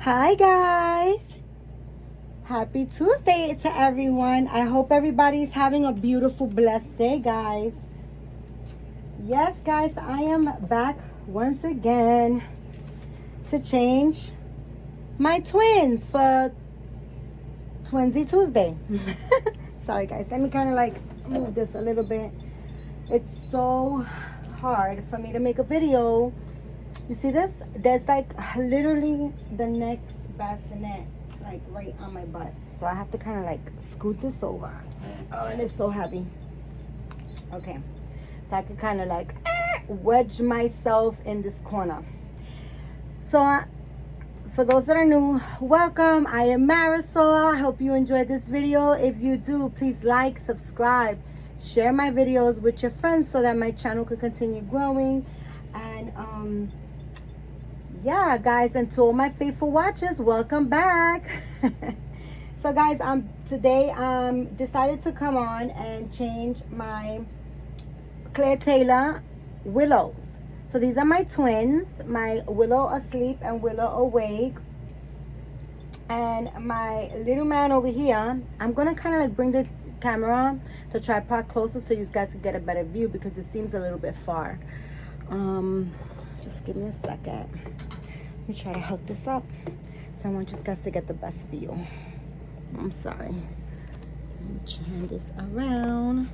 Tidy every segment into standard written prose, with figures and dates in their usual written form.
Hi guys, happy Tuesday to everyone. I hope everybody's having a beautiful, blessed day, guys. Yes, guys, I am back once again to change my twins for Twinzi Tuesday. Sorry guys, let me kind of like move this a little bit. It's so hard for me to make a video. You see this? There's like literally the next bassinet like right on my butt. So I have to kind of like scoot this over. Oh, and it's so heavy. Okay. So I could kind of like wedge myself in this corner. So for those that are new, welcome. I am Marisol. I hope you enjoyed this video. If you do, please like, subscribe, share my videos with your friends so that my channel could continue growing. And yeah, guys, and to all my faithful watchers, welcome back. So guys, today decided to come on and change my Claire Taylor Willows. So these are my twins, my Willow asleep and Willow awake. And my little man over here, I'm gonna kind of like bring the camera, the tripod closer so you guys can get a better view because it seems a little bit far. Just give me a second. Let me try to hook this up so I want you guys to get the best view. I'm sorry. Let me turn this around.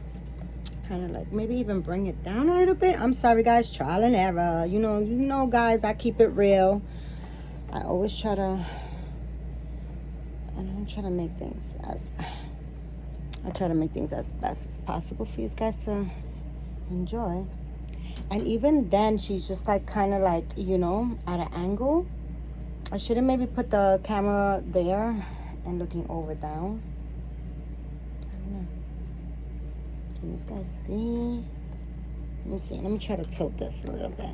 Kind of like maybe even bring it down a little bit. I'm sorry guys, trial and error. You know guys, I keep it real. I always try to, and I'm trying to make things as best as possible for you guys to enjoy. And even then, she's just like kind of like, at an angle. I should have maybe put the camera there and looking over down. I don't know. Can you guys see? Let me see. Let me try to tilt this a little bit.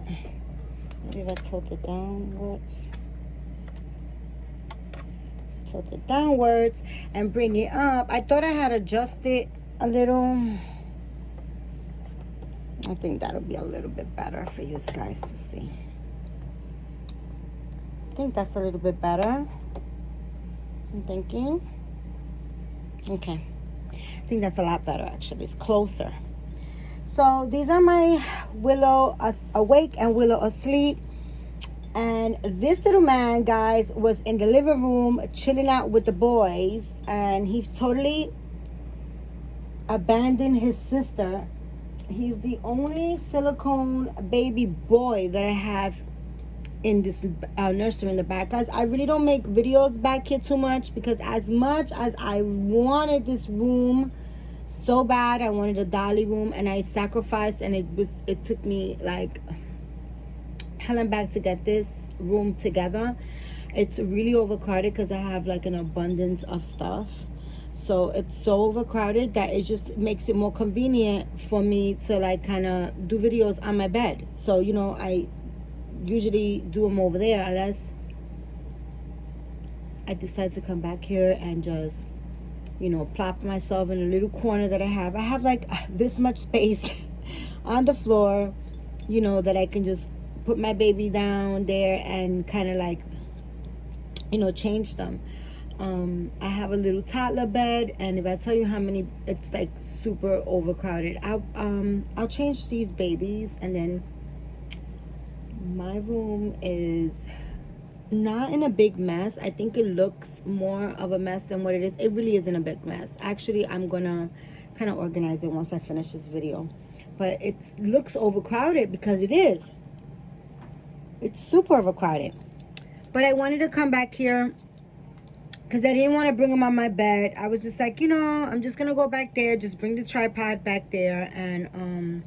Maybe if I tilt it downwards. Tilt it downwards and bring it up. I thought I had adjusted a little. I think that'll be a little bit better for you guys to see. I think that's a little bit better. I'm thinking. Okay. I think that's a lot better actually. It's closer. So these are my Willow awake and Willow asleep. And this little man, guys, was in the living room chilling out with the boys. And he totally abandoned his sister. He's the only silicone baby boy that I have in this nursery in the back. Guys, I really don't make videos back here too much because as much as I wanted this room so bad, I wanted a dolly room, and I sacrificed, and it took me like hell and back to get this room together. It's really overcrowded because I have like an abundance of stuff. So it's so overcrowded that it just makes it more convenient for me to like kind of do videos on my bed. So, I usually do them over there unless I decide to come back here and just, plop myself in a little corner that I have. I have like this much space on the floor, that I can just put my baby down there and kind of like, change them. I have a little toddler bed, and if I tell you how many, it's like super overcrowded. I'll change these babies, and then my room is not in a big mess. I think it looks more of a mess than what it is. It really isn't a big mess. Actually, I'm gonna kind of organize it once I finish this video, but it looks overcrowded because it is. It's super overcrowded. But I wanted to come back here because I didn't want to bring them on my bed. I was just like, I'm just going to go back there. Just bring the tripod back there and,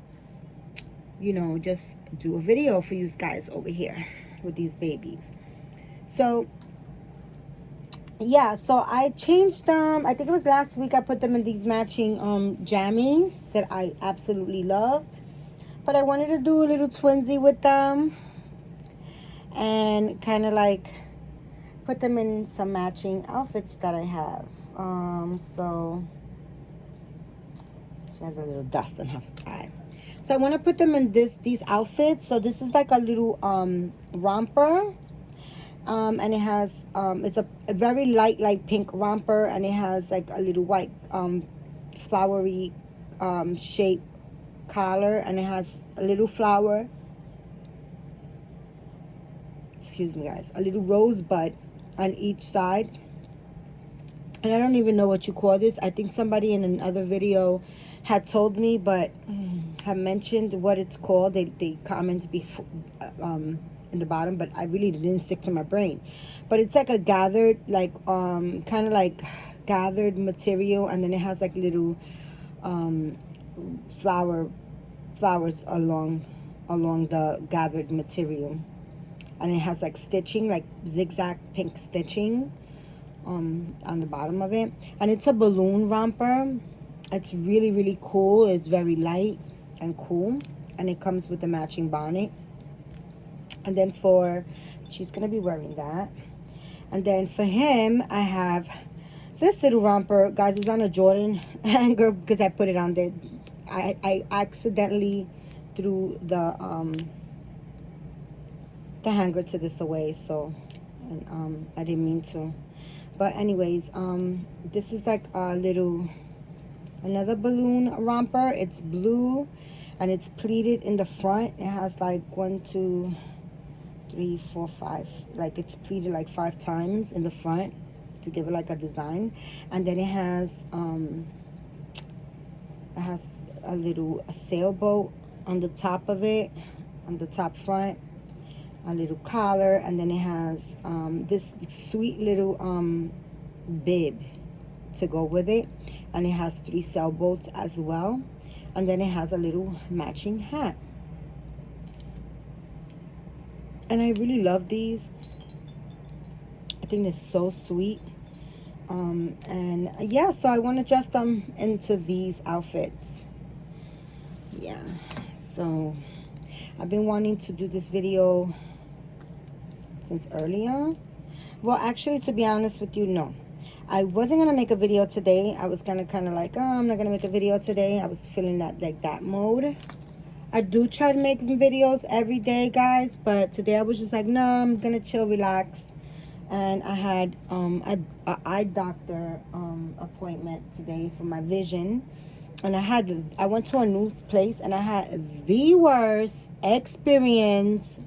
just do a video for you guys over here with these babies. So, yeah. So I changed them. I think it was last week I put them in these matching jammies that I absolutely love. But I wanted to do a little twinsy with them. And kind of like put them in some matching outfits that I have. So she has a little dust on her eye. So I want to put them in these outfits. So this is like a little romper. And it has it's a very light pink romper, and it has like a little white flowery shape collar, and it has a little flower, excuse me guys, a little rosebud on each side. And I don't even know what you call this. I think somebody in another video had told me, but have mentioned what it's called. They commented before in the bottom, but I really didn't stick to my brain. But it's like a gathered, like kind of like gathered material, and then it has like little flowers along the gathered material, and it has like stitching, like zigzag pink stitching on the bottom of it. And it's a balloon romper. It's really, really cool. It's very light and cool, and it comes with the matching bonnet. And then she's gonna be wearing that. And then for him, I have this little romper, guys. It's on a Jordan hanger because I put it on there. I accidentally threw the hanger to this away, so, and I didn't mean to. But anyways, this is like a another balloon romper. It's blue, and it's pleated in the front. It has like 1, 2, 3, 4, 5. Like it's pleated like 5 times in the front to give it like a design. And then it has a little sailboat on the top of it, on the top front, a little collar, and then it has this sweet little bib to go with it, and it has 3 sailboats as well, and then it has a little matching hat. And I really love these. I think they're so sweet. And yeah, so I want to dress them into these outfits. Yeah, so I've been wanting to do this video since earlier. Well, actually, to be honest with you, no, I wasn't gonna make a video today. I was gonna kind of like, oh, I'm not gonna make a video today. I was feeling that, like, that mode. I do try to make videos every day, guys, but today I was just like, no, I'm gonna chill, relax. And I had a eye doctor appointment today for my vision, and I went to a new place, and I had the worst experience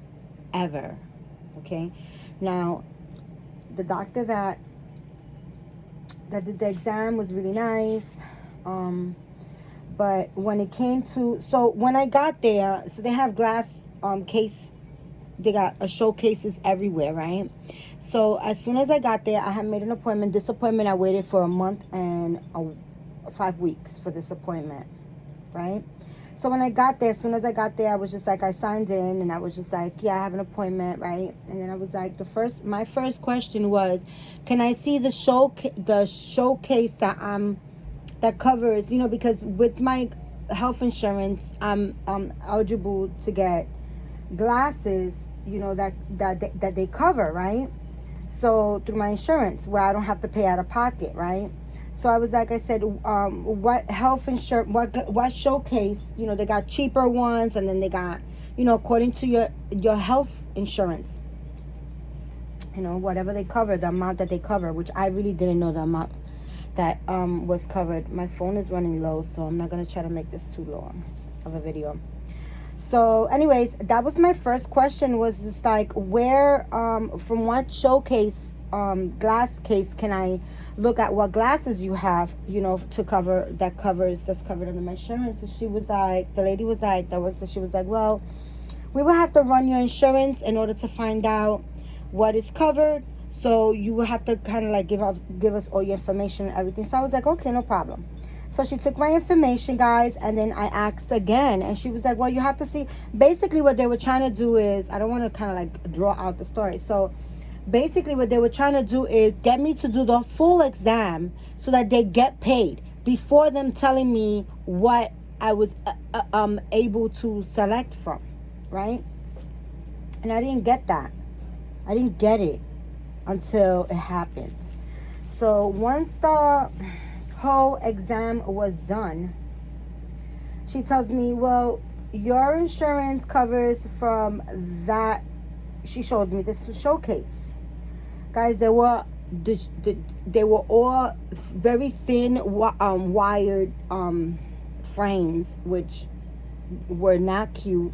ever. Okay, now the doctor that did the exam was really nice, but when it came to, so when I got there, so they have glass case, they got showcases everywhere, right? So as soon as I got there, I had made an appointment. This appointment, I waited for a month and 5 weeks for this appointment, right? So when I got there, as soon as I got there, I was just like, I signed in, and I was just like, yeah, I have an appointment, right? And then I was like, my first question was, can I see the showcase that covers, you know, because with my health insurance, I'm eligible to get glasses, you know, that they cover, right? So through my insurance, where I don't have to pay out of pocket, right? So I was like, I said, what health insurance, what showcase, you know, they got cheaper ones, and then they got, you know, according to your health insurance, you know, whatever they cover, the amount that they cover, which I really didn't know the amount that was covered. My phone is running low, so I'm not going to try to make this too long of a video. So anyways, that was my first question, was just like, where, from what showcase, glass case can I look at what glasses you have, you know, to cover, that's covered under my insurance? And she was like, the lady was like, that works, so she was like, well, we will have to run your insurance in order to find out what is covered. So you will have to kind of like give us all your information and everything. So I was like, okay, no problem. So she took my information, guys, and then I asked again, and she was like, well, you have to see. Basically what they were trying to do is, I don't want to kind of like draw out the story. So basically what they were trying to do is get me to do the full exam so that they get paid before them telling me what I was able to select from, right? And I didn't get that. I didn't get it until it happened. So once the whole exam was done, she tells me, well, your insurance covers from that. She showed me this showcase, Guys, they were all very thin wired frames, which were not cute,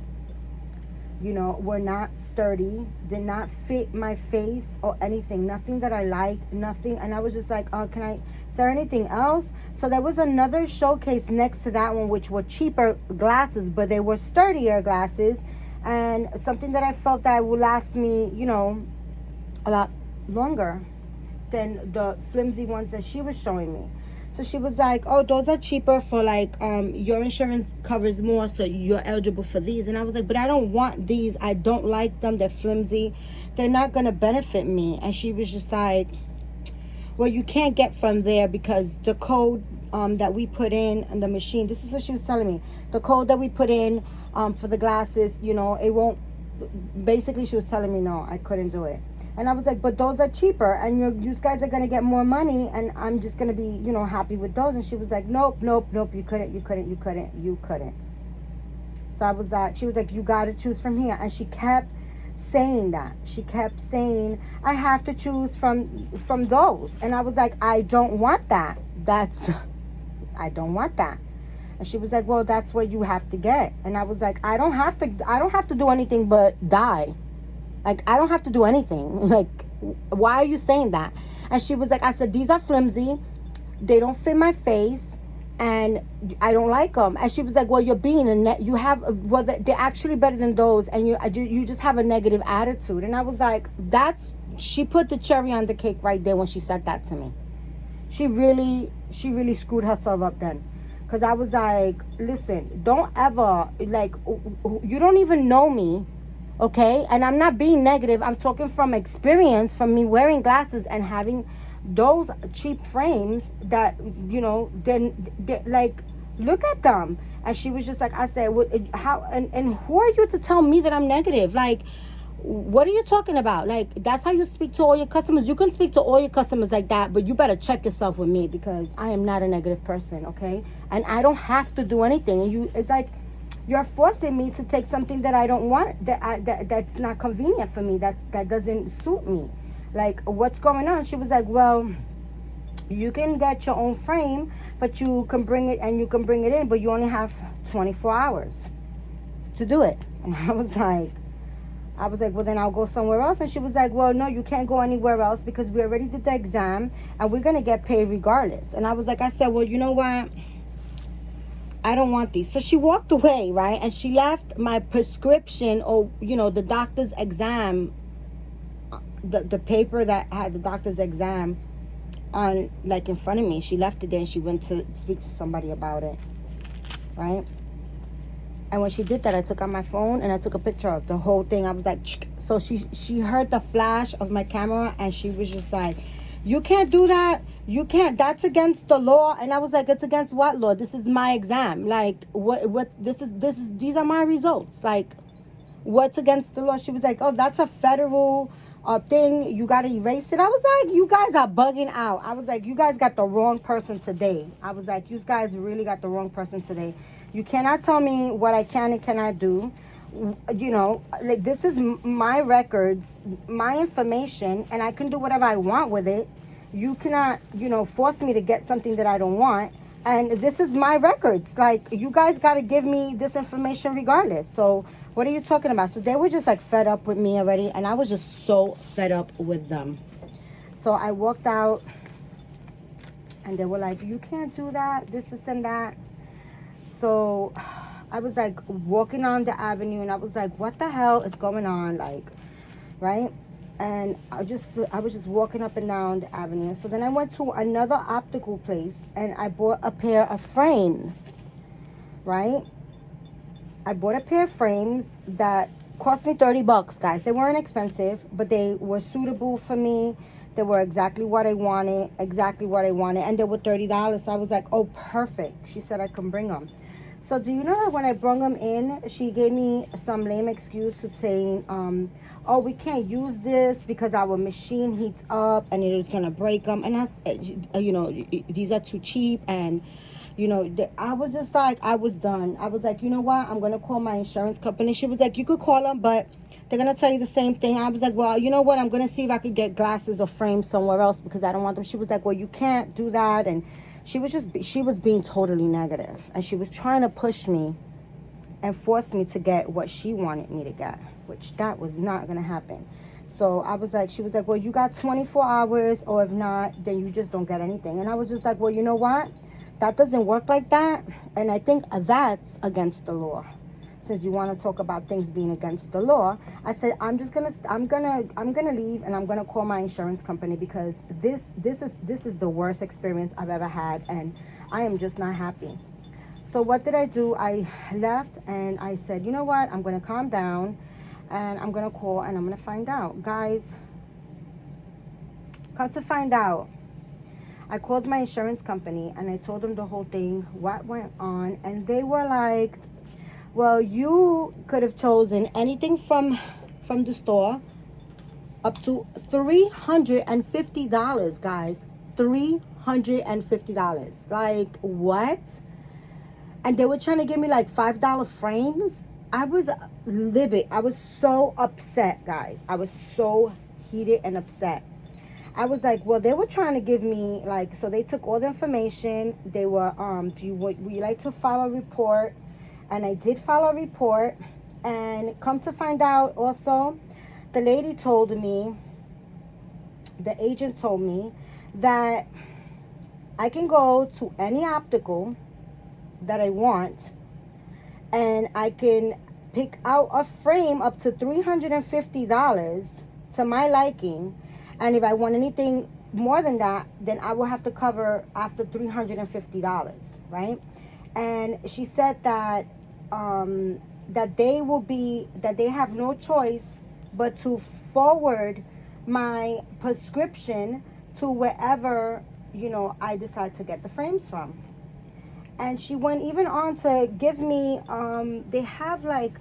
you know, were not sturdy, did not fit my face or anything, nothing that I liked, nothing. And I was just like, oh, is there anything else? So there was another showcase next to that one, which were cheaper glasses, but they were sturdier glasses, and something that I felt that would last me, you know, a lot longer than the flimsy ones that she was showing me. So she was like, oh, those are cheaper for like, your insurance covers more, so you're eligible for these. And I was like, but I don't want these. I don't like them. They're flimsy. They're not going to benefit me. And she was just like, well, you can't get from there because the code that we put in the machine, this is what she was telling me. The code that we put in for the glasses, you know, it won't, basically she was telling me, no, I couldn't do it. And I was like, but those are cheaper, and you guys are going to get more money, and I'm just going to be, you know, happy with those. And she was like, nope, you couldn't. So I was like, she was like, you got to choose from here. And she kept saying that. She kept saying, I have to choose from those. And I was like, I don't want that. I don't want that. And she was like, well, that's what you have to get. And I was like, I don't have to do anything but die. Like, I don't have to do anything. Like, why are you saying that? And she was like, I said, these are flimsy. They don't fit my face. And I don't like them. And she was like, well, you're being they're actually better than those. And you just have a negative attitude. And I was like, she put the cherry on the cake right there when she said that to me. She really screwed herself up then. Because I was like, listen, don't ever, like, you don't even know me. Okay, and I'm not being negative. I'm talking from experience, from me wearing glasses and having those cheap frames that, you know, then like, look at them. And she was just like, I said, how and who are you to tell me that I'm negative? Like, what are you talking about? Like, that's how you speak to all your customers? You can speak to all your customers like that, but you better check yourself with me, because I am not a negative person, okay? And I don't have to do anything. And it's like, you're forcing me to take something that I don't want, that's not convenient for me, that doesn't suit me. Like, what's going on? She was like, well, you can get your own frame, but you can bring it in, but you only have 24 hours to do it. And I was like, well, then I'll go somewhere else. And she was like, well, no, you can't go anywhere else because we already did the exam and we're going to get paid regardless. And I was like, I said, well, you know what? I don't want these. So she walked away, right? And she left my prescription, or, you know, the doctor's exam, the paper that had the doctor's exam on, like, in front of me. She left it there and she went to speak to somebody about it, right? And when she did that, I took out my phone and I took a picture of the whole thing. I was like, so she heard the flash of my camera and she was just like, you can't do that. You can't, that's against the law. And I was like, it's against what law? This is my exam. Like, these are my results. Like, what's against the law? She was like, oh, that's a federal thing. You got to erase it. I was like, you guys are bugging out. I was like, you guys got the wrong person today. I was like, you guys really got the wrong person today. You cannot tell me what I can and cannot do. You know, like, this is my records, my information, and I can do whatever I want with it. You cannot, you know, force me to get something that I don't want. And this is my records. Like, you guys got to give me this information regardless. So what are you talking about? So they were just like fed up with me already. And I was just so fed up with them. So I walked out and they were like, you can't do that, this and that. So I was like walking on the avenue and I was like, what the hell is going on? Like, right? And I was just walking up and down the avenue. So then I went to another optical place and I bought a pair of frames, right? I bought a pair of frames that cost me $30, guys. They weren't expensive, but they were suitable for me. They were exactly what I wanted, and they were $30. So I was like, oh, perfect. She said I can bring them. So do you know that when I brought them in, she gave me some lame excuse to saying, oh, we can't use this because our machine heats up and it is going to break them. And that's, you know, these are too cheap. And, you know, I was just like, I was done. I was like, you know what? I'm going to call my insurance company. She was like, you could call them, but They're going to tell you the same thing. I was like, well, you know what? I'm going to see if I could get glasses or frames somewhere else because I don't want them. She was like, well, you can't do that. And she was being totally negative. And she was trying to push me and force me to get what she wanted me to get, which that was not going to happen. So I was like, she was like, well, you got 24 hours, or if not, then you just don't get anything. And I was just like, well, you know what? That doesn't work like that. And I think that's against the law. Since you want to talk about things being against the law, I said, I'm gonna leave, and I'm gonna call my insurance company because this is the worst experience I've ever had, and I am just not happy. So what did I do? I left, and I said, you know what? I'm gonna calm down, and I'm gonna call, and I'm gonna find out. Guys, come to find out, I called my insurance company and I told them the whole thing, what went on, and they were like, well, you could have chosen anything from the store up to $350, guys. $350. Like, what? And they were trying to give me like $5 frames. I was livid. I was so upset, guys. I was so heated and upset. I was like, well, they were trying to give me like, so they took all the information. They were, would you like to file a report? And I did file a report. And come to find out also, the lady told me, the agent told me that I can go to any optical that I want, and I can pick out a frame up to $350 to my liking, and if I want anything more than that, then I will have to cover after $350, right? And she said that that they have no choice but to forward my prescription to wherever, you know, I decide to get the frames from. And she went even on to give me, they have like,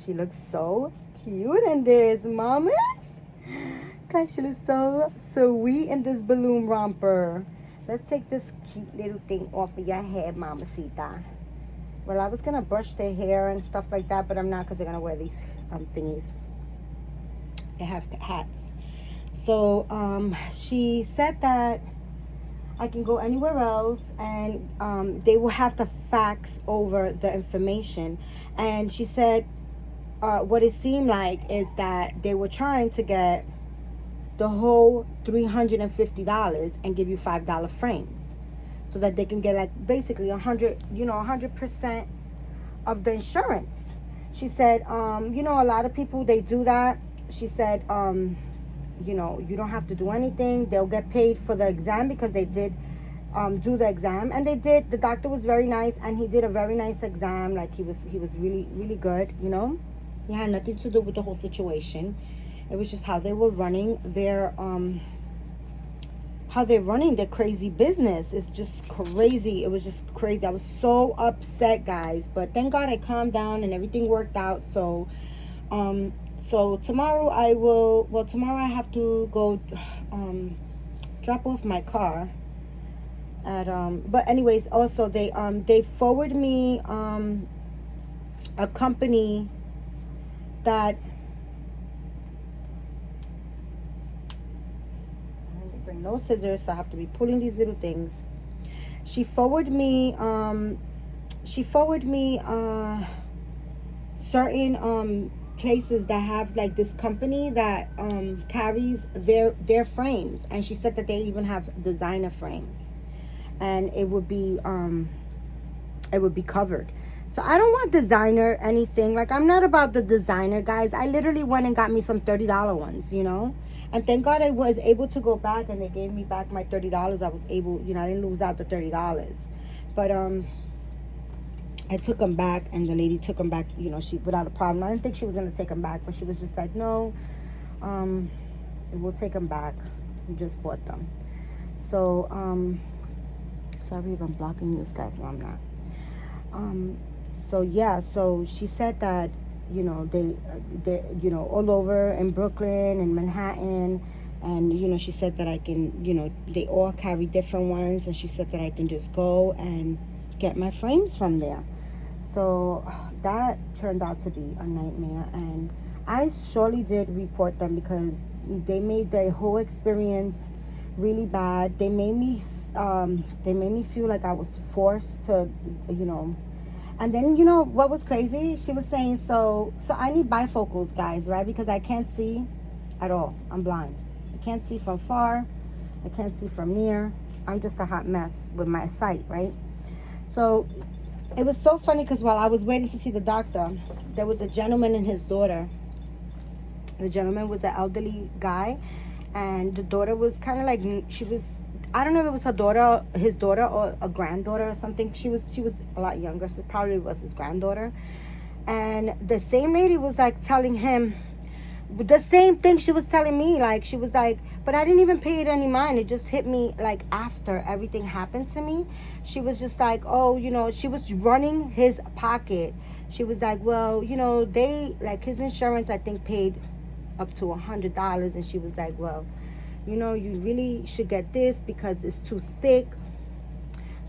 she looks so cute in this, mamas. Guys, she looks so sweet in this balloon romper. Let's take this cute little thing off of your head, mamacita. Well, I was going to brush their hair and stuff like that, but I'm not because they're going to wear these thingies. They have hats. So, she said that I can go anywhere else, and they will have to fax over the information. And she said what it seemed like is that they were trying to get the whole $350 and give you $5 frames, so that they can get like basically 100% of the insurance. She said, you know, a lot of people, they do that. She said, you know, you don't have to do anything. They'll get paid for the exam because they did do the exam, and they did. The doctor was very nice, and he did a very nice exam. Like he was really, really good. You know, he had nothing to do with the whole situation. It was just how they were running their crazy business. It's just crazy. It was just crazy. I was so upset, guys, but thank God I calmed down and everything worked out. So so tomorrow tomorrow I have to go drop off my car at but anyways, also they forward me a company that I didn't bring no scissors, so I have to be pulling these little things. She forwarded me certain places that have like this company that carries their frames, and she said that they even have designer frames, and it would be covered. So I don't want designer anything. Like, I'm not about the designer, guys. I literally went and got me some $30 ones, you know, and thank God I was able to go back, and they gave me back my $30. I was able, you know, I didn't lose out the $30, but I took them back, and the lady took them back, you know, she without a problem. I didn't think she was going to take them back, but she was just like, no, we'll take them back. We just bought them. So, sorry if I'm blocking you guys. No, I'm not. So, yeah, so she said that, you know, they you know, all over in Brooklyn and Manhattan, and, you know, she said that I can, you know, they all carry different ones, and she said that I can just go and get my frames from there. So that turned out to be a nightmare, and I surely did report them because they made the whole experience really bad. They made me feel like I was forced to, you know. And then, you know what was crazy? She was saying, so I need bifocals, guys, right? Because I can't see at all. I'm blind. I can't see from far. I can't see from near. I'm just a hot mess with my sight, right? So it was so funny because while I was waiting to see the doctor, there was a gentleman and his daughter. The gentleman was an elderly guy, and the daughter was kind of like, she was, I don't know if it was her daughter, his daughter, or a granddaughter or something. She was a lot younger, so it probably was his granddaughter. And the same lady was like telling him the same thing she was telling me. Like, she was like, but I didn't even pay it any mind. It just hit me like after everything happened to me. She was just like, oh, you know, she was running his pocket. She was like, well, you know, they, like, his insurance I think paid up to $100. And she was like, well, you know, you really should get this because it's too thick.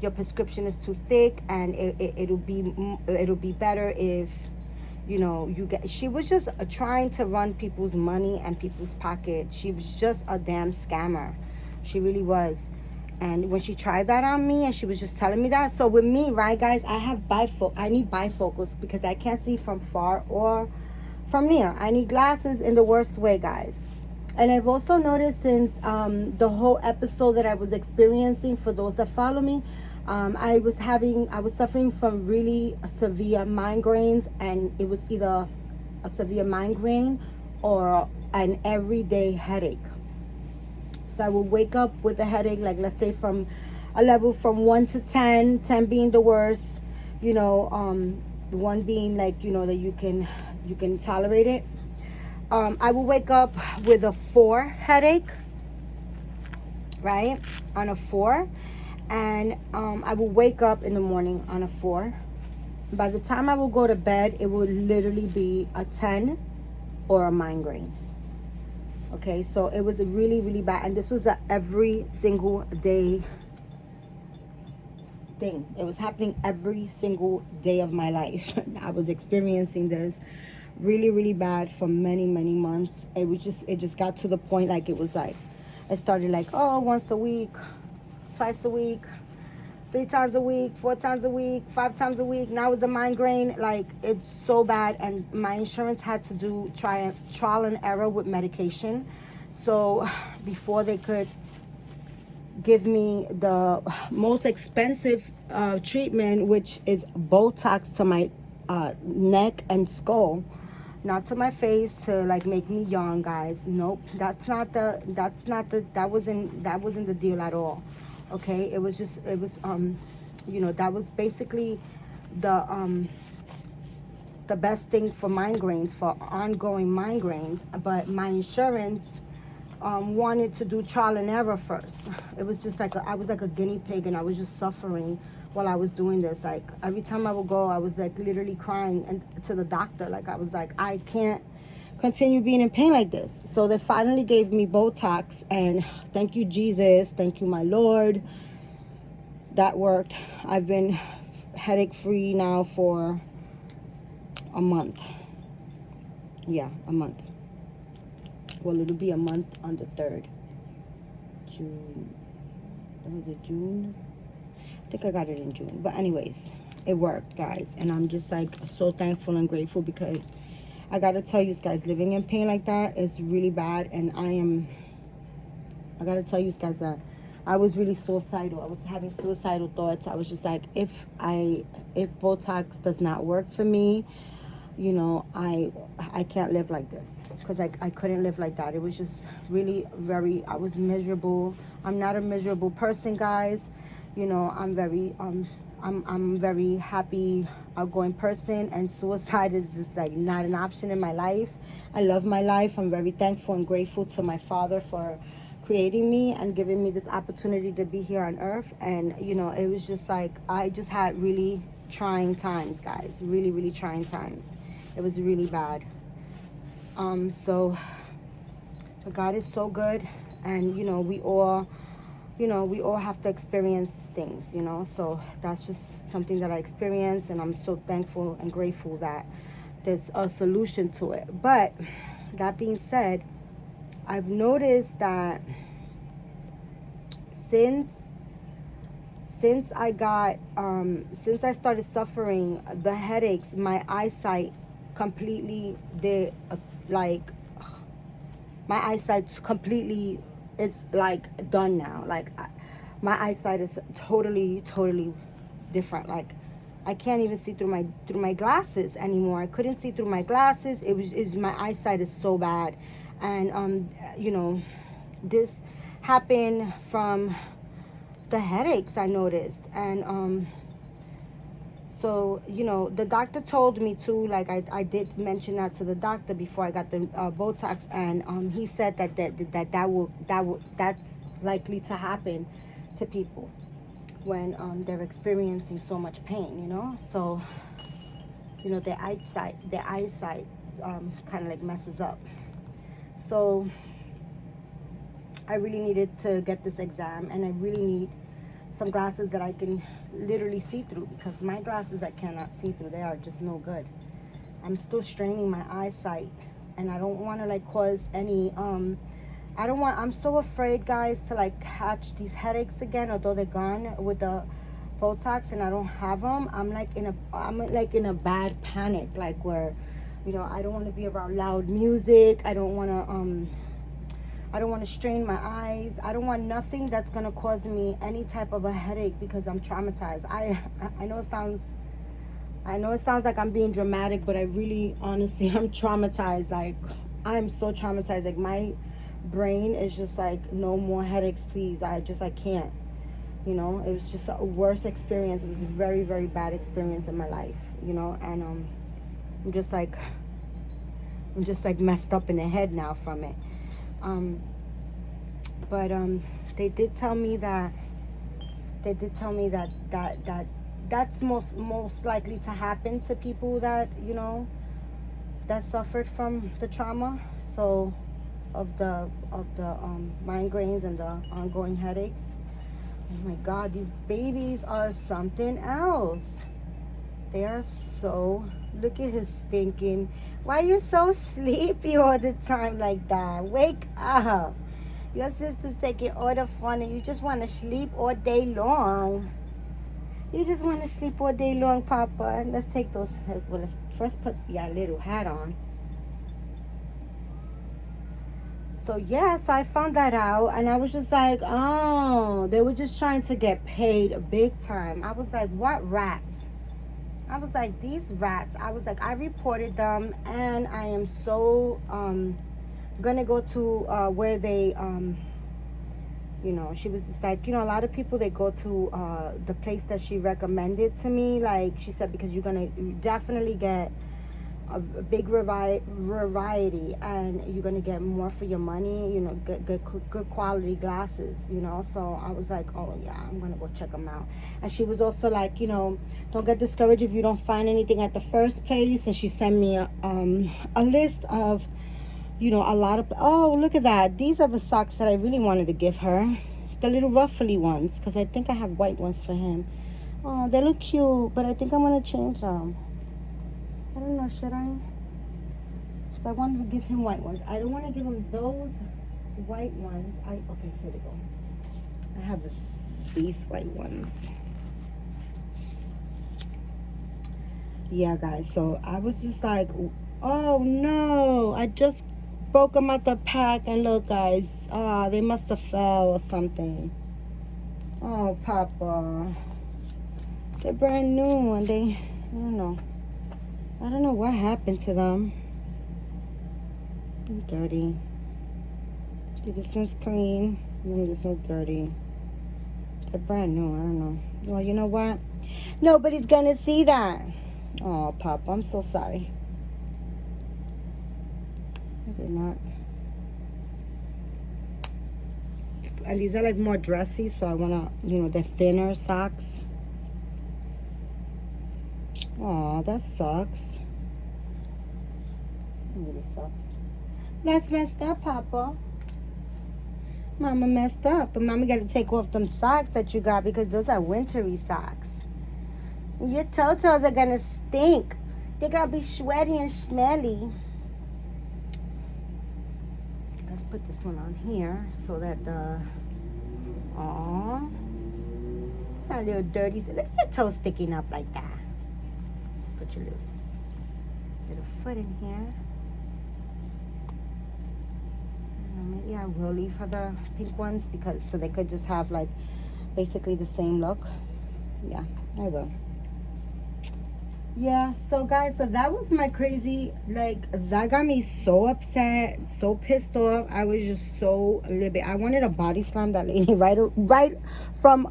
Your prescription is too thick, and it'll be better if, you know, you get. She was just trying to run people's money and people's pocket. She was just a damn scammer. She really was. And when she tried that on me, and she was just telling me that. So with me, right, guys, I need bifocals because I can't see from far or from near. I need glasses in the worst way, guys. And I've also noticed since the whole episode that I was experiencing, for those that follow me, I was suffering from really severe migraines, and it was either a severe migraine or an everyday headache. So I would wake up with a headache, like, let's say from a level from 1 to 10, 10 being the worst, you know, 1 being like, you know, that you can tolerate it. I will wake up with a 4 headache, right, on a 4. And I will wake up in the morning on a 4. By the time I will go to bed, it will literally be a 10 or a migraine. Okay, so it was really, really bad. And this was a every single day thing. It was happening every single day of my life. I was experiencing this really, really bad for many, many months. It just got to the point, like, it was like, it started like, oh, once a week, twice a week, 3 times a week, 4 times a week, 5 times a week. Now it's a migraine. Like, it's so bad. And my insurance had to do trial and error with medication. So before they could give me the most expensive treatment, which is Botox to my neck and skull, not to my face, to like make me young, guys. Nope, that wasn't the deal at all. Okay, it was you know, that was basically the best thing for migraines, for ongoing migraines. But my insurance wanted to do trial and error first. It was just like I was like a guinea pig, and I was just suffering while I was doing this. Like, every time I would go, I was like literally crying and to the doctor. Like, I was like, I can't continue being in pain like this. So they finally gave me Botox, and thank you, Jesus, thank you, my Lord, that worked. I've been headache free now for a month. Yeah, a month. Well, it'll be a month on the 3rd. June. Was it June? I think I got it in June. But anyways, it worked, guys. And I'm just like so thankful and grateful, because I gotta tell you guys, living in pain like that is really bad. And I gotta tell you guys that I was really suicidal. I was having suicidal thoughts. I was just like, if Botox does not work for me, you know, I can't live like this, because I couldn't live like that. It was just really I was miserable. I'm not a miserable person, guys. You know, I'm very happy, outgoing person, and suicide is just like not an option in my life. I love my life. I'm very thankful and grateful to my Father for creating me and giving me this opportunity to be here on earth. And you know, it was just like, I just had really trying times, guys. Really, really trying times. It was really bad. So but God is so good, and you know, we all have to experience things, you know. So that's just something that I experienced, and I'm so thankful and grateful that there's a solution to it. But that being said, I've noticed that since I got since I started suffering the headaches, my eyesight completely like my eyesight's completely, it's like done now. Like my eyesight is totally different. Like I can't even see through my glasses anymore. I couldn't see through my glasses. Is my eyesight is so bad. And you know, this happened from the headaches I noticed. And so, you know, the doctor told me too, like I did mention that to the doctor before I got the Botox, and he said that's likely to happen to people when they're experiencing so much pain, you know. So, you know, their eyesight kind of like messes up. So I really needed to get this exam, and I really need some glasses that I can literally see through, because my glasses I cannot see through. They are just no good. I'm still straining my eyesight, and I don't want to like cause any I'm so afraid, guys, to like catch these headaches again, although they're gone with the Botox and I don't have them. I'm like in a bad panic, like where, you know, I don't want to be around loud music. I don't want to strain my eyes. I don't want nothing that's going to cause me any type of a headache, because I'm traumatized. I know it sounds like I'm being dramatic, but I really, honestly, I'm traumatized. Like, I'm so traumatized. Like, my brain is just like, no more headaches, please. I can't. You know, it was just a worst experience. It was a very, very bad experience in my life, you know, and I'm just like messed up in the head now from it. But they did tell me that that's most likely to happen to people that, you know, that suffered from the trauma, so of the migraines and the ongoing headaches. Oh my God, these babies are something else. They are so, look at his stinking. Why are you so sleepy all the time like that? Wake up. Your sister's taking all the fun and you just want to sleep all day long. You just want to sleep all day long, Papa. Let's take those, well, let's first put your little hat on. So yes, I found that out, and I was just like, oh, they were just trying to get paid big time. I was like, what rats? I was like, these rats. I was like, I reported them, and I am so gonna go to where they you know, she was just like, you know, a lot of people, they go to the place that she recommended to me. Like she said, because you're gonna definitely get a big variety, and you're gonna get more for your money, you know, good quality glasses, you know. So I was like, oh yeah, I'm gonna go check them out. And she was also like, you know, don't get discouraged if you don't find anything at the first place. And she sent me a list of, you know, a lot of, oh, look at that, these are the socks that I really wanted to give her, the little ruffly ones, because I think I have white ones for him. Oh, they look cute, but I think I'm gonna change them. I don't know, should I? So I wanted to give him white ones. I don't want to give him those white ones. Okay, here we go. I have these white ones. Yeah, guys. So I was just like, oh no! I just broke them out the pack, and look, guys. They must have fell or something. Oh, Papa. They're brand new, and I don't know what happened to them. Dirty. See, this one's clean. This one's dirty. They're brand new. I don't know. Well, you know what? Nobody's gonna see that. Oh, Papa, I'm so sorry. They're not. These are like more dressy, so I wanna, you know, they're thinner socks. Oh, that sucks. Really sucks. That's messed up, Papa. Mama messed up. But Mama got to take off them socks that you got, because those are wintry socks. Your toes are going to stink. They're gonna be sweaty and smelly. Let's put this one on here so that the, aww, a little dirty. Look at your toe sticking up like that. Put your little foot in here. Maybe I will leave her the pink ones because so they could just have like basically the same look. Yeah, I will. Yeah, so guys, so that was my crazy, like, that got me so upset, so pissed off. I was just so livid. I wanted a body slam that lady right from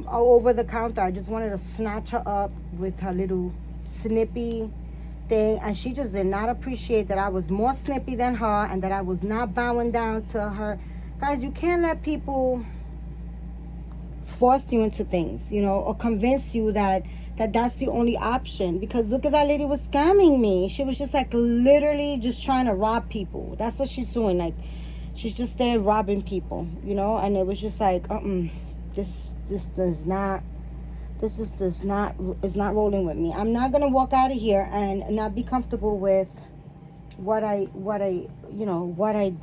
over the counter. I just wanted to snatch her up with her little snippy thing, and she just did not appreciate that I was more snippy than her and that I was not bowing down to her. Guys, you can't let people force you into things, you know, or convince you that that's the only option. Because look at that lady was scamming me. She was just like literally just trying to rob people. That's what she's doing. Like, she's just there robbing people, you know. And it was just like, this is not rolling with me. I'm not gonna walk out of here and not be comfortable with what I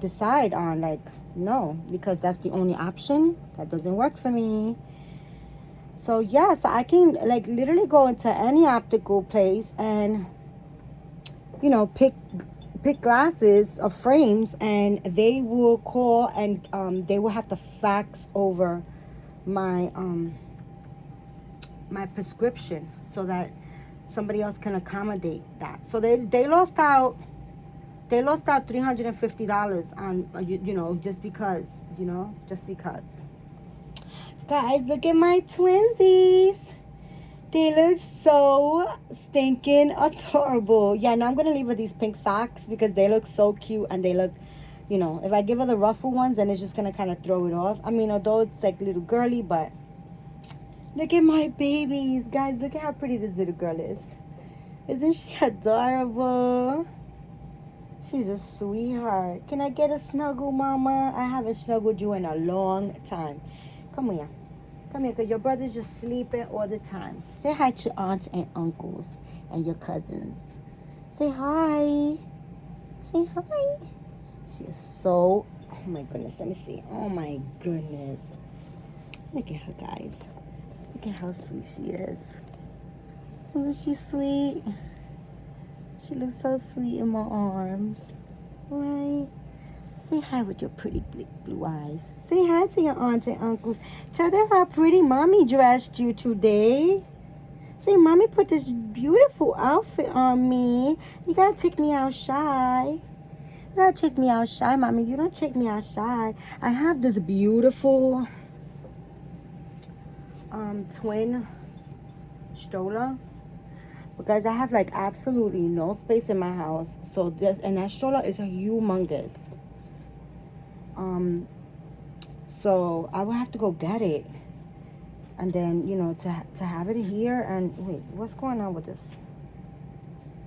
decide on. Like, no, because that's the only option. That doesn't work for me. So yeah, so I can like literally go into any optical place and, you know, pick glasses or frames, and they will call and they will have to fax over my my prescription so that somebody else can accommodate that. So they lost out $350 on you know, just because. Guys, look at my twinsies. They look so stinking adorable. Yeah, now I'm gonna leave her these pink socks because they look so cute, and they look, you know, if I give her the ruffle ones, then it's just gonna kind of throw it off. I mean, although it's like little girly, but look at my babies. Guys, look at how pretty this little girl is. Isn't she adorable? She's a sweetheart. Can I get a snuggle, Mama? I haven't snuggled you in a long time. Come here. Come here, because your brother's just sleeping all the time. Say hi to aunts and uncles and your cousins. Say hi. Say hi. She is so... Oh, my goodness. Let me see. Oh, my goodness. Look at her, guys. Look at how sweet she is. Isn't she sweet? She looks so sweet in my arms. Right? Say hi with your pretty blue eyes. Say hi to your aunts and uncles. Tell them how pretty Mommy dressed you today. Say, Mommy put this beautiful outfit on me. You gotta take me out shy. You gotta take me out shy, Mommy. You don't take me out shy. I have this beautiful twin stroller. Because I have like absolutely no space in my house. So that stroller is humongous. So I will have to go get it, and then, you know, to have it here. And wait, what's going on with this?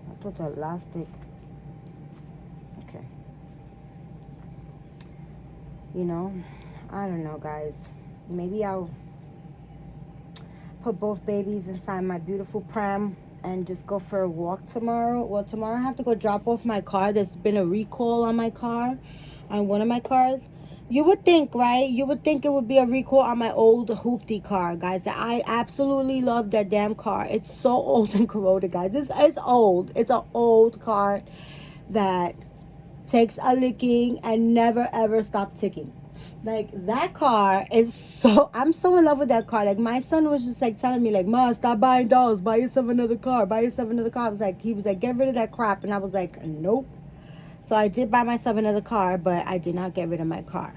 I thought the elastic. Okay. You know, I don't know, guys. Maybe I'll put both babies inside my beautiful pram and just go for a walk tomorrow. Well, tomorrow I have to go drop off my car. There's been a recall on my car, on one of my cars. You would think, right? You would think it would be a recall on my old hoopty car, guys. I absolutely love that damn car. It's so old and corroded, guys. It's old. It's an old car that takes a licking and never, ever stop ticking. Like, that car is so... I'm so in love with that car. Like, my son was just, like, telling me, like, Ma, stop buying dolls. Buy yourself another car. Buy yourself another car. He was like, get rid of that crap. And I was like, nope. So I did buy myself another car, but I did not get rid of my car.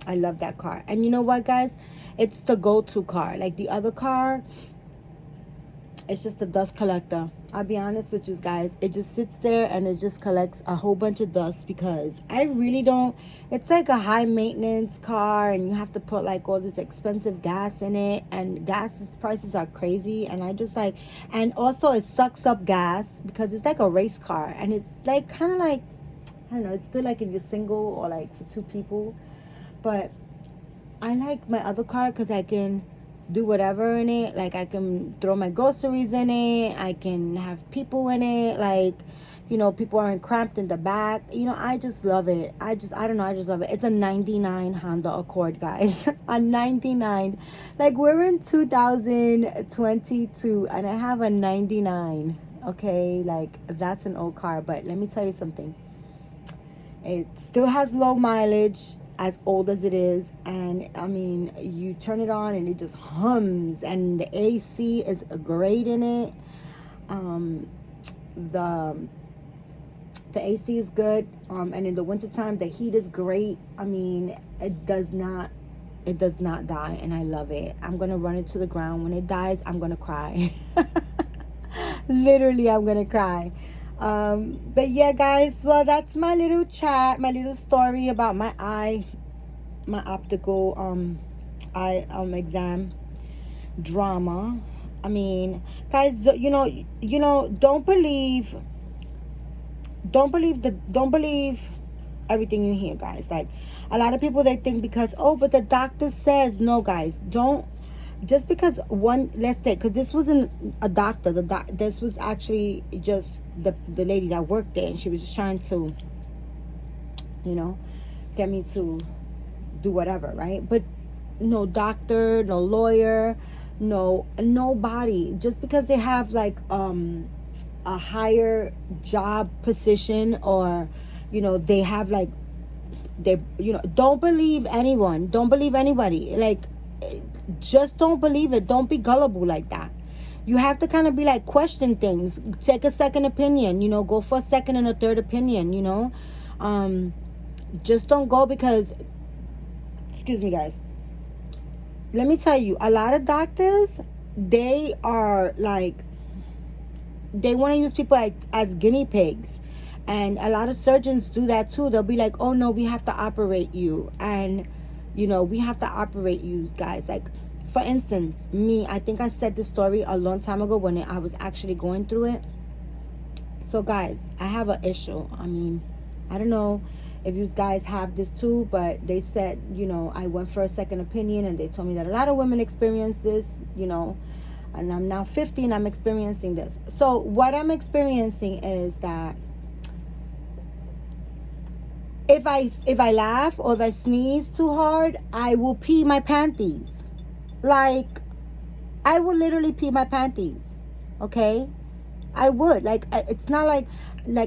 I love that car. And you know what, guys? It's the go-to car. Like, the other car, it's just a dust collector. I'll be honest with you guys. It just sits there and it just collects a whole bunch of dust because I really don't... It's like a high-maintenance car, and you have to put, like, all this expensive gas in it. And gas prices are crazy. And I just, like... And also, it sucks up gas because it's like a race car. And it's, like, kind of like... I don't know, it's good like if you're single or like for two people. But I like my other car because I can do whatever in it. Like, I can throw my groceries in it. I can have people in it. Like, you know, people aren't cramped in the back. You know, I just love it. I don't know. I just love it. It's a 99 Honda Accord, guys. A 99. Like, we're in 2022 and I have a 99. Okay, like, that's an old car. But let me tell you something. It still has low mileage, as old as it is, and I mean, you turn it on and it just hums, and the AC is great in it. The AC is good, and in the wintertime the heat is great. I mean, it does not die, and I love it. I'm gonna run it to the ground. When it dies, I'm gonna cry. Literally, I'm gonna cry. But yeah, guys, well, that's my little chat, my little story about my optical exam drama. I mean, guys, you know, don't believe everything you hear, guys. Like, a lot of people, they think because, oh, but the doctor says. No, guys, don't. Just because one, let's say, because this wasn't a doctor, this was actually just the lady that worked there, and she was just trying to, you know, get me to do whatever, right? But no doctor, no lawyer, nobody, just because they have like a higher job position, or, you know, they have like, they, you know, don't believe anyone, don't believe anybody. Like, just don't believe it. Don't be gullible like that. You have to kind of be like, question things, take a second opinion, you know, go for a second and a third opinion, you know. Just don't go because, excuse me, guys, let me tell you, a lot of doctors, they are like, they want to use people like as guinea pigs. And a lot of surgeons do that too. They'll be like, oh no, we have to operate you, and you know, we have to operate you, guys. Like, for instance, me, I think I said this story a long time ago when I was actually going through it. So, guys, I have an issue. I mean, I don't know if you guys have this too, but they said, you know, I went for a second opinion, and they told me that a lot of women experience this, you know, and I'm now 50 and I'm experiencing this. So what I'm experiencing is that if I laugh or if I sneeze too hard, I will pee my panties. Like, I will literally pee my panties. Okay? I would. Like, it's not like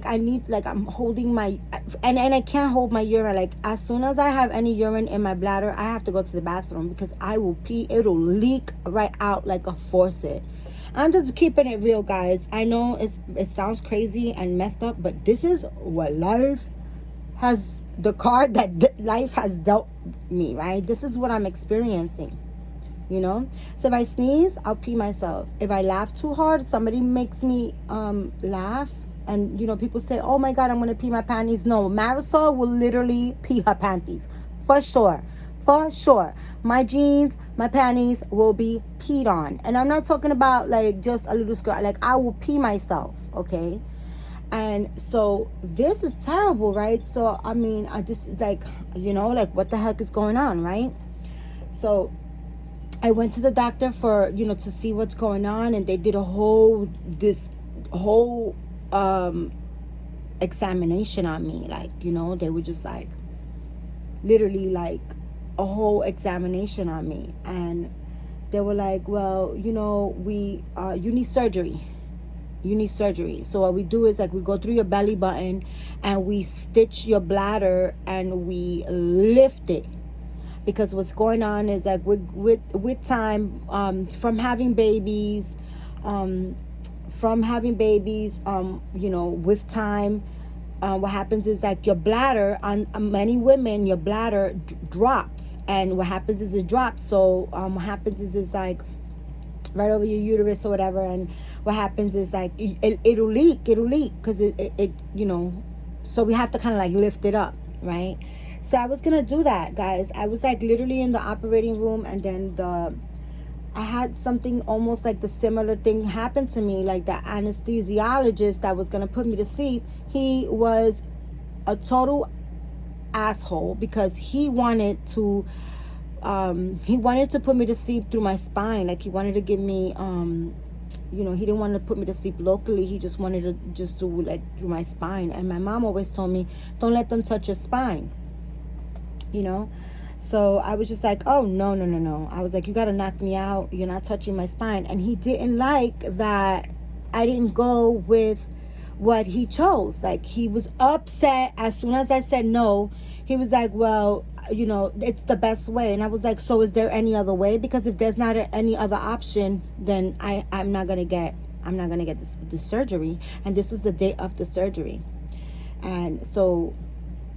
I need, like, I'm holding my, and I can't hold my urine. Like, as soon as I have any urine in my bladder, I have to go to the bathroom because I will pee. It'll leak right out like a faucet. I'm just keeping it real, guys. I know it sounds crazy and messed up, but this is what life has, the card that life has dealt me, right? This is what I'm experiencing, you know. So if I sneeze, I'll pee myself. If I laugh too hard, somebody makes me laugh, and you know, people say, oh my god, I'm gonna pee my panties. No, Marisol will literally pee her panties for sure. My jeans, my panties will be peed on, and I'm not talking about like just a little skirt. Like, I will pee myself, okay? And so this is terrible, right? So I mean, I just, like, you know, like, what the heck is going on, right? So I went to the doctor for, you know, to see what's going on, and they did a whole examination on me. Like, you know, they were just like, literally like a whole examination on me, and they were like, well, you know, you need surgery. So what we do is, like, we go through your belly button and we stitch your bladder and we lift it, because what's going on is, like, with time, from having babies, you know, with time, what happens is, like, your bladder, on many women, your bladder drops, and what happens is it drops. So what happens is it's like right over your uterus or whatever, and what happens is, like, it'll leak because it you know, so we have to kind of like lift it up, right? So I was gonna do that, guys. I was like literally in the operating room, and then I had something almost like the similar thing happen to me. Like, the anesthesiologist that was gonna put me to sleep, he was a total asshole, because he wanted to he wanted to put me to sleep through my spine. Like, he wanted to give me, he didn't want to put me to sleep locally. He just wanted to just do, like, through my spine. And my mom always told me, don't let them touch your spine, So I was just like, oh, no, no, no, no. I was like, you got to knock me out. You're not touching my spine. And he didn't like that I didn't go with what he chose. Like, he was upset as soon as I said no. He was like, well, it's the best way. And I was like, so is there any other way? Because if there's not any other option, then I'm not gonna get this surgery. And this was the day of the surgery. And so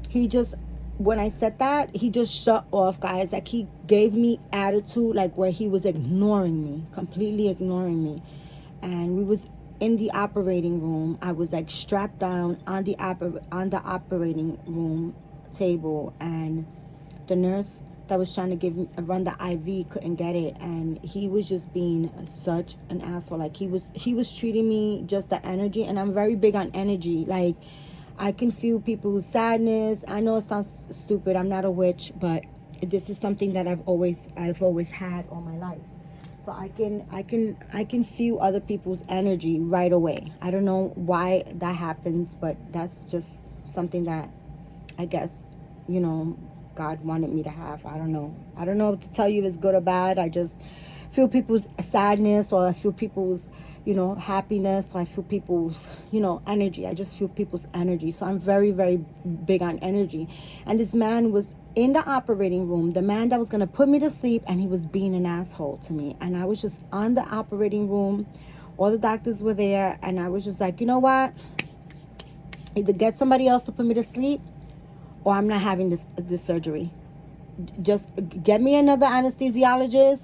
he just, when I said that, he just shut off, guys. Like, he gave me attitude, like, where he was ignoring me, completely ignoring me. And we was in the operating room. I was, like, strapped down on the operating room table, and the nurse that was trying to run the IV couldn't get it, and he was just being such an asshole. Like, he was treating me just the energy, and I'm very big on energy. Like, I can feel people's sadness. I know it sounds stupid. I'm not a witch, but this is something that I've always had all my life. So I can feel other people's energy right away. I don't know why that happens, but that's just something that I guess, God wanted me to have. I don't know what to tell you if it's good or bad. I just feel people's sadness, or I feel people's, happiness, or I feel people's, energy. I just feel people's energy. So I'm very, very big on energy. And this man was in the operating room, the man that was going to put me to sleep, and he was being an asshole to me. And I was just on the operating room. All the doctors were there, and I was just like, you know what? Either get somebody else to put me to sleep, or I'm not having this surgery. Just get me another anesthesiologist.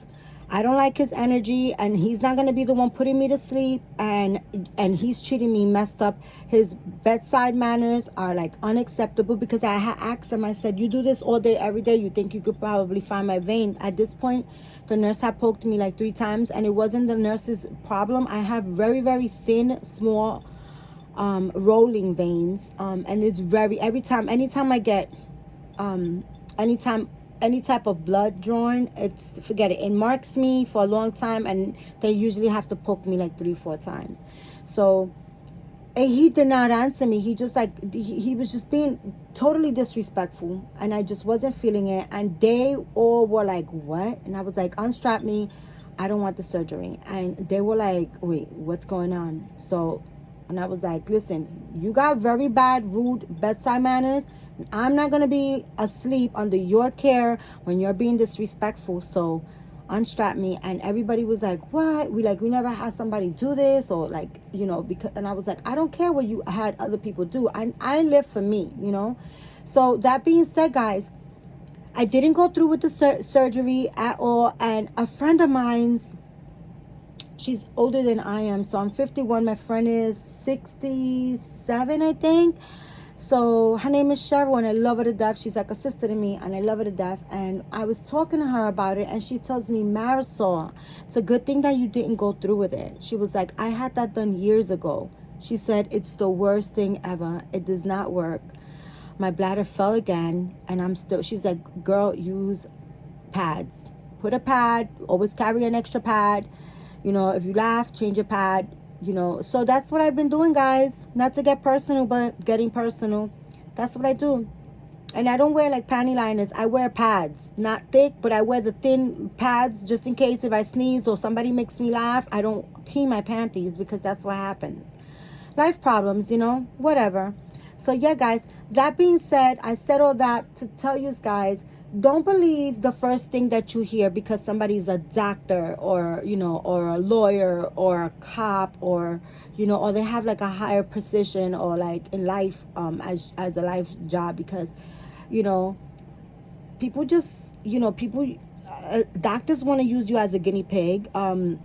I don't like his energy, and he's not going to be the one putting me to sleep, and he's treating me messed up. His bedside manners are, like, unacceptable, because I asked him, I said, you do this all day, every day, you think you could probably find my vein. At this point, the nurse had poked me like 3 times, and it wasn't the nurse's problem. I have very, very thin, small, rolling veins, and it's anytime I get any type of blood drawn, forget it. It marks me for a long time, and they usually have to poke me like 3-4 times. So he did not answer me. He just, like, he was just being totally disrespectful, and I just wasn't feeling it. And they all were like, what? And I was like, unstrap me, I don't want the surgery. And they were like, wait, what's going on? So, and I was like, listen, you got very bad, rude bedside manners. I'm not going to be asleep under your care when you're being disrespectful. So unstrap me. And everybody was like, what? We never had somebody do this, or like, because, and I was like, I don't care what you had other people do. I live for me, So that being said, guys, I didn't go through with the surgery at all. And a friend of mine's, she's older than I am. So I'm 51. My friend is 67, I think. So her name is Cheryl, and I love her to death. She's like a sister to me, and I love her to death. And I was talking to her about it, and she tells me, Marisol, it's a good thing that you didn't go through with it. She was like, I had that done years ago. She said, it's the worst thing ever. It does not work. My bladder fell again, and she's like, girl, use pads. Put a pad, always carry an extra pad. If you laugh, change your pad. So that's what I've been doing, guys. Not to get personal, but getting personal. That's what I do. And I don't wear like panty liners. I wear pads. Not thick, but I wear the thin pads just in case if I sneeze or somebody makes me laugh, I don't pee my panties, because that's what happens. Life problems, whatever. So yeah, guys, that being said, I said all that to tell you guys, don't believe the first thing that you hear because somebody's a doctor, or or a lawyer, or a cop, or or they have like a higher position, or like in life, as a life job, because people just doctors want to use you as a guinea pig, and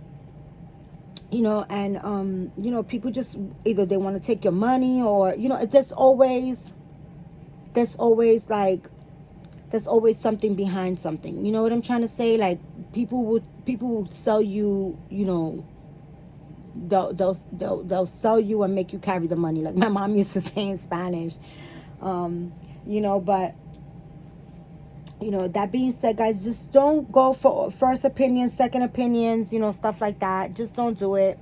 people just either they want to take your money, or there's always something behind something. You know what I'm trying to say? Like, people will sell you, they'll sell you and make you carry the money, like my mom used to say in Spanish. But You know, that being said, guys, just don't go for first opinions, second opinions, you know, stuff like that. Just don't do it.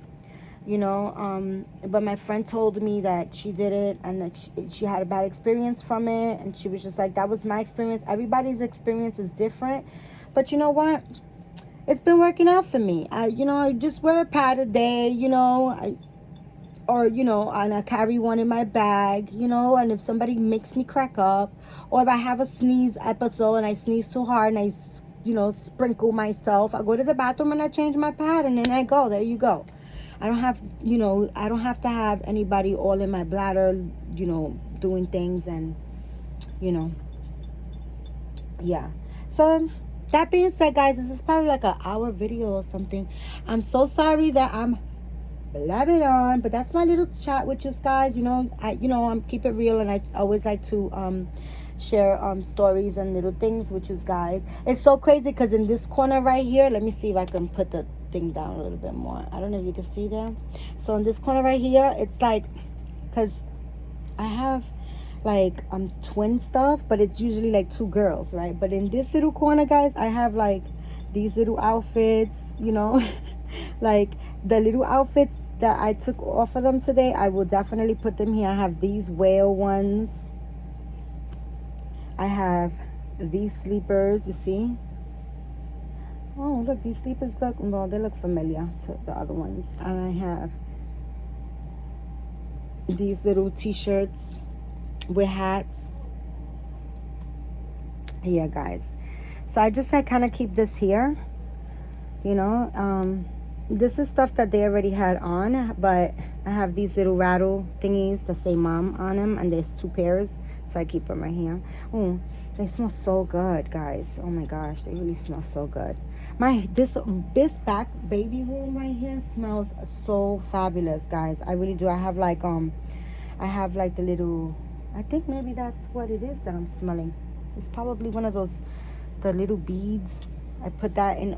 You know, but my friend told me that she did it and that she had a bad experience from it, and she was just like, that was my experience. Everybody's experience is different, but you know what, it's been working out for me. I just wear a pad a day, or and I carry one in my bag, and if somebody makes me crack up, or if I have a sneeze episode and I sneeze too hard and I sprinkle myself, I go to the bathroom and I change my pad and then I go. There you go. I don't have to have anybody all in my bladder, doing things, and yeah. So that being said, guys, this is probably like an hour video or something. I'm so sorry that I'm blabbing on, but that's my little chat with you guys. I'm keep it real, and I always like to share stories and little things with you guys. It's so crazy because in this corner right here, let me see if I can put the thing down a little bit more. I don't know if you can see there. So in this corner right here, it's like, because I have like twin stuff, but it's usually like two girls, right? But in this little corner, guys, I have like these little outfits, like the little outfits that I took off of them today, I will definitely put them here. I have these whale ones. I have these sleepers, you see? Oh, look, these sleepers look, well, they look familiar to the other ones. And I have these little t-shirts with hats. Yeah, guys. So I just kind of keep this here, this is stuff that they already had on, but I have these little rattle thingies that say mom on them, and there's two pairs, so I keep them right here. Oh, they smell so good, guys. Oh my gosh, they really smell so good. This back baby room right here smells so fabulous, guys. I really do. I have like the little, I think maybe that's what it is that I'm smelling. It's probably one of those, the little beads. I put that in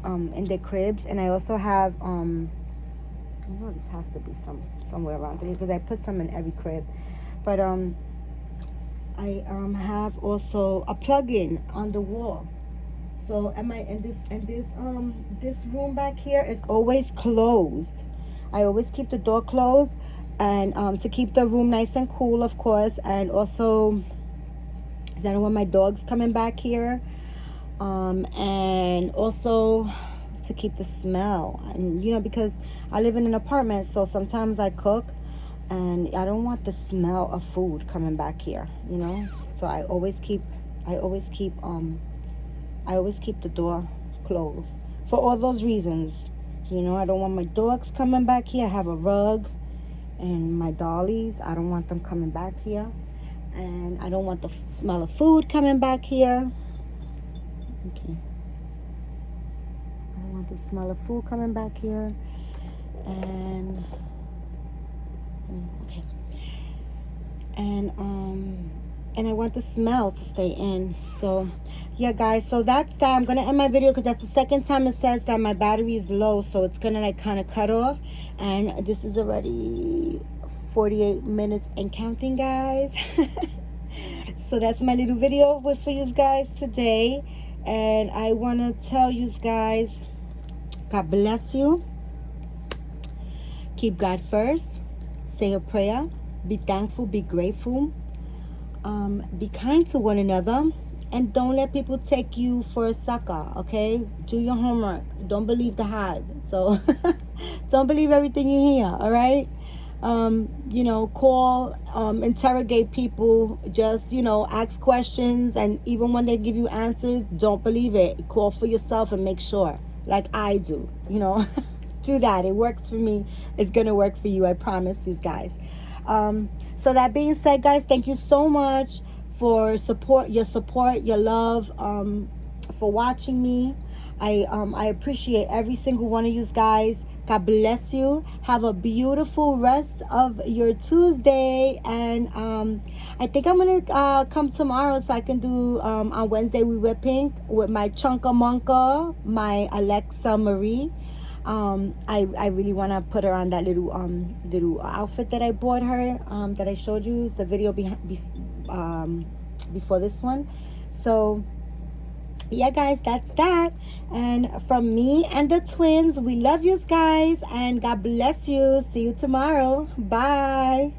the cribs, and I also have I know this has to be somewhere around here because I put some in every crib, but I have also a plug-in on the wall. So this room back here is always closed. I always keep the door closed, and to keep the room nice and cool, of course, and also I don't want my dogs coming back here. And also to keep the smell, and because I live in an apartment, so sometimes I cook and I don't want the smell of food coming back here, so I always keep the door closed for all those reasons. I don't want my dogs coming back here. I have a rug, and my dollies, I don't want them coming back here, and I don't want the smell of food coming back here. Okay. I don't want the smell of food coming back here. And okay. And I want the smell to stay in. So yeah, guys, so that's that. I'm gonna end my video because that's the second time it says that my battery is low, so it's gonna like kind of cut off. And this is already 48 minutes and counting, guys. So that's my little video for you guys today. And I want to tell you guys, God bless you. Keep God first. Say a prayer. Be thankful. Be grateful. Be kind to one another. And don't let people take you for a sucker, okay? Do your homework. Don't believe the hype. So don't believe everything you hear, all right? Call, interrogate people, just, ask questions, and even when they give you answers, don't believe it. Call for yourself and make sure, like I do, do that. It works for me. It's gonna work for you. I promise you guys. So that being said, guys, thank you so much for your support, your love, for watching me. I appreciate every single one of you guys. God bless you. Have a beautiful rest of your Tuesday. And I think I'm going to come tomorrow so I can do on Wednesday We Wear Pink with my Chunka Monka, my Alexa Marie. I really want to put her on that little outfit that I bought her, that I showed you the video before this one. So Yeah, guys, that's that. And from me and the twins, we love you guys, and God bless you. See you tomorrow. Bye.